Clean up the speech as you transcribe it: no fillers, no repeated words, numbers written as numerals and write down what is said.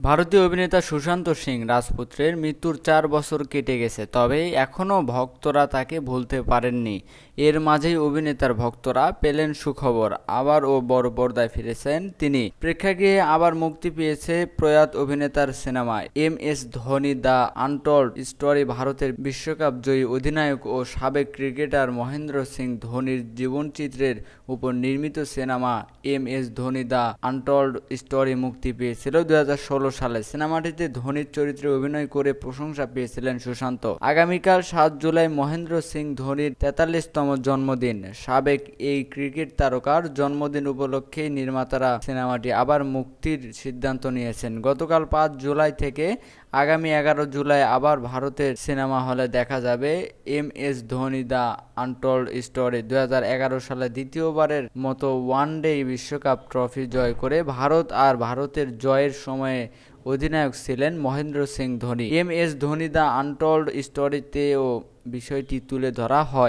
ভারতীয় অভিনেতা সুশান্ত সিং রাজপুত্রের মৃত্যুর 4 বছর কেটে গেছে, তবে এখনও ভক্তরা তাকে ভুলতে পারেননি। এর মাঝেই অভিনেতার ভক্তরা পেলেন সুখবর, আবারও বড় পর্দায় ফিরেছেন তিনি। প্রেক্ষাগৃহে আবার মুক্তি পেয়েছে প্রয়াত অভিনেতার cinema MS Dhoni the untold story. ভারতের বিশ্বকাপ জয়ী অধিনায়ক ও সাবেক ক্রিকেটার মহেন্দ্র সিং ধোনির জীবনচিত্রের উপর নির্মিত cinema MS Dhoni the untold story মুক্তি পেয়েছিল 2016 সালে। সিনেমাটিতে ধোনির চরিত্রে অভিনয় করে প্রশংসা পেয়েছিলেন সুশান্ত। আগামীকাল 7 জুলাই মহেন্দ্র সিং ধোনির 43তম জন্মদিন। সাবেক এই ক্রিকেট তারকার জন্মদিন উপলক্ষে নির্মাতারা সিনেমাটি আবার মুক্তির সিদ্ধান্ত নিয়েছেন। গতকাল 5 জুলাই থেকে আগামী 11 জুলাই আবার ভারতের সিনেমা হলে দেখা যাবে MS Dhoni the untold story. 2011 সালে দ্বিতীয়বারের মতো ওয়ানডে বিশ্বকাপ ট্রফি জয় করে ভারতের জয়ের সময়ে অধিনায়ক ছিলেন Mahendra Singh Dhoni. MS Dhoni the untold স্টোরিতেও বিষয়টি তুলে ধরা হয়।